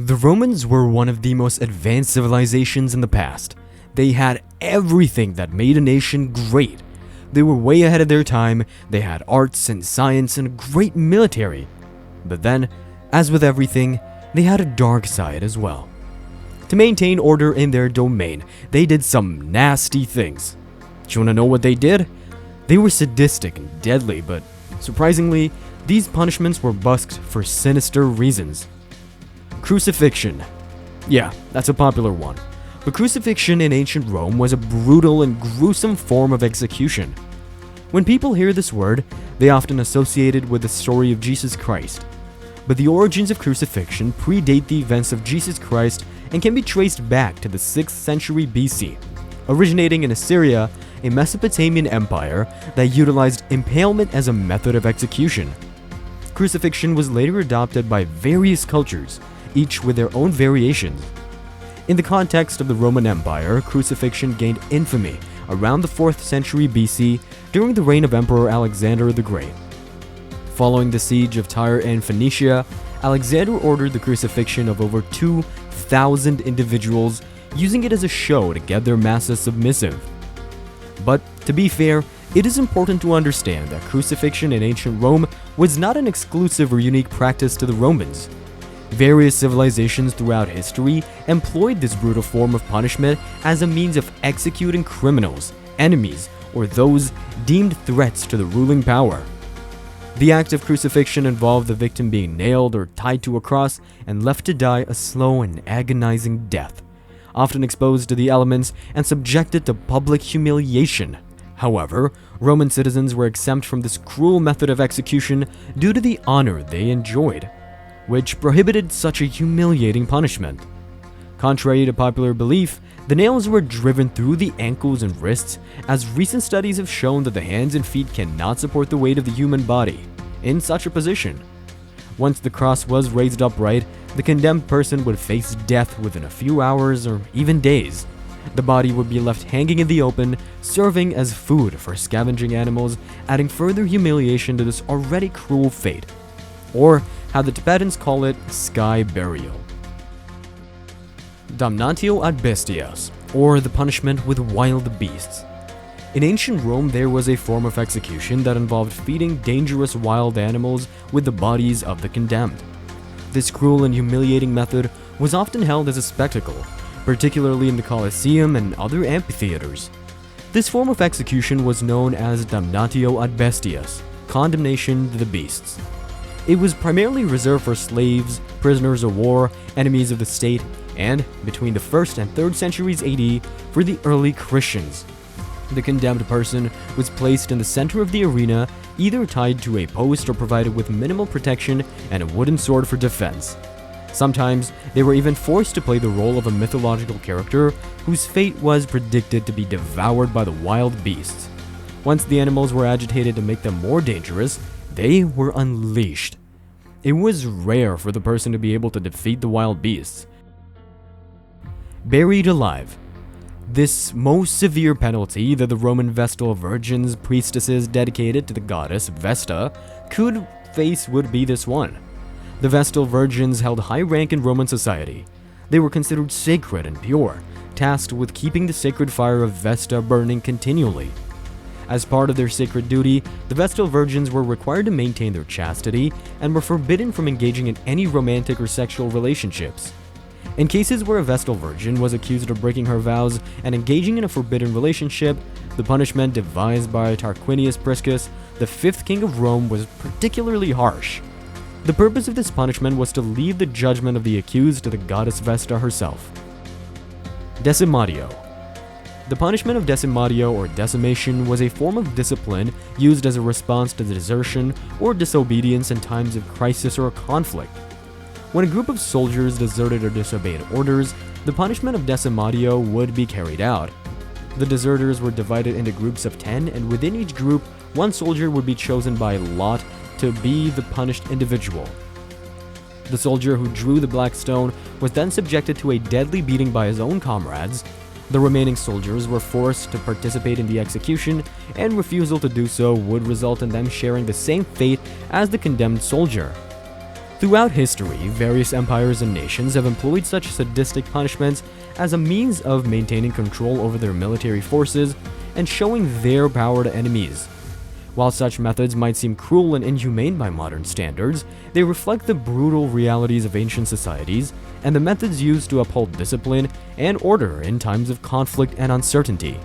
The Romans were one of the most advanced civilizations in the past. They had everything that made a nation great. They were way ahead of their time, they had arts and science and a great military. But then, as with everything, they had a dark side as well. To maintain order in their domain, they did some nasty things. Do you want to know what they did? They were sadistic and deadly, but surprisingly, these punishments were busked for sinister reasons. Crucifixion. Yeah, that's a popular one. But crucifixion in ancient Rome was a brutal and gruesome form of execution. When people hear this word, they often associate it with the story of Jesus Christ. But the origins of crucifixion predate the events of Jesus Christ and can be traced back to the 6th century BC, originating in Assyria, a Mesopotamian empire that utilized impalement as a method of execution. Crucifixion was later adopted by various cultures, each with their own variations. In the context of the Roman Empire, crucifixion gained infamy around the 4th century BC during the reign of Emperor Alexander the Great. Following the siege of Tyre and Phoenicia, Alexander ordered the crucifixion of over 2,000 individuals, using it as a show to get their masses submissive. But to be fair, it is important to understand that crucifixion in ancient Rome was not an exclusive or unique practice to the Romans. Various civilizations throughout history employed this brutal form of punishment as a means of executing criminals, enemies, or those deemed threats to the ruling power. The act of crucifixion involved the victim being nailed or tied to a cross and left to die a slow and agonizing death, often exposed to the elements and subjected to public humiliation. However, Roman citizens were exempt from this cruel method of execution due to the honor they enjoyed, which prohibited such a humiliating punishment. Contrary to popular belief, the nails were driven through the ankles and wrists, as recent studies have shown that the hands and feet cannot support the weight of the human body in such a position. Once the cross was raised upright, the condemned person would face death within a few hours or even days. The body would be left hanging in the open, serving as food for scavenging animals, adding further humiliation to this already cruel fate. Or, how the Tibetans call it, sky burial. Damnatio ad bestias, or the punishment with wild beasts. In ancient Rome, there was a form of execution that involved feeding dangerous wild animals with the bodies of the condemned. This cruel and humiliating method was often held as a spectacle, particularly in the Colosseum and other amphitheaters. This form of execution was known as damnatio ad bestias, condemnation to the beasts. It was primarily reserved for slaves, prisoners of war, enemies of the state, and, between the 1st and 3rd centuries AD, for the early Christians. The condemned person was placed in the center of the arena, either tied to a post or provided with minimal protection and a wooden sword for defense. Sometimes, they were even forced to play the role of a mythological character whose fate was predicted to be devoured by the wild beasts. Once the animals were agitated to make them more dangerous, they were unleashed. It was rare for the person to be able to defeat the wild beasts. Buried alive. This most severe penalty that the Roman Vestal virgins, priestesses dedicated to the goddess Vesta, could face would be this one. The Vestal virgins held high rank in Roman society. They were considered sacred and pure, tasked with keeping the sacred fire of Vesta burning continually. As part of their sacred duty, the Vestal virgins were required to maintain their chastity and were forbidden from engaging in any romantic or sexual relationships. In cases where a Vestal virgin was accused of breaking her vows and engaging in a forbidden relationship, the punishment devised by Tarquinius Priscus, the 5th king of Rome, was particularly harsh. The purpose of this punishment was to leave the judgment of the accused to the goddess Vesta herself. Decimatio. The punishment of decimatio or decimation was a form of discipline used as a response to desertion or disobedience in times of crisis or conflict. When a group of soldiers deserted or disobeyed orders, the punishment of decimatio would be carried out. The deserters were divided into groups of 10, and within each group, one soldier would be chosen by lot to be the punished individual. The soldier who drew the black stone was then subjected to a deadly beating by his own comrades. The remaining soldiers were forced to participate in the execution, and refusal to do so would result in them sharing the same fate as the condemned soldier. Throughout history, various empires and nations have employed such sadistic punishments as a means of maintaining control over their military forces and showing their power to enemies. While such methods might seem cruel and inhumane by modern standards, they reflect the brutal realities of ancient societies and the methods used to uphold discipline and order in times of conflict and uncertainty.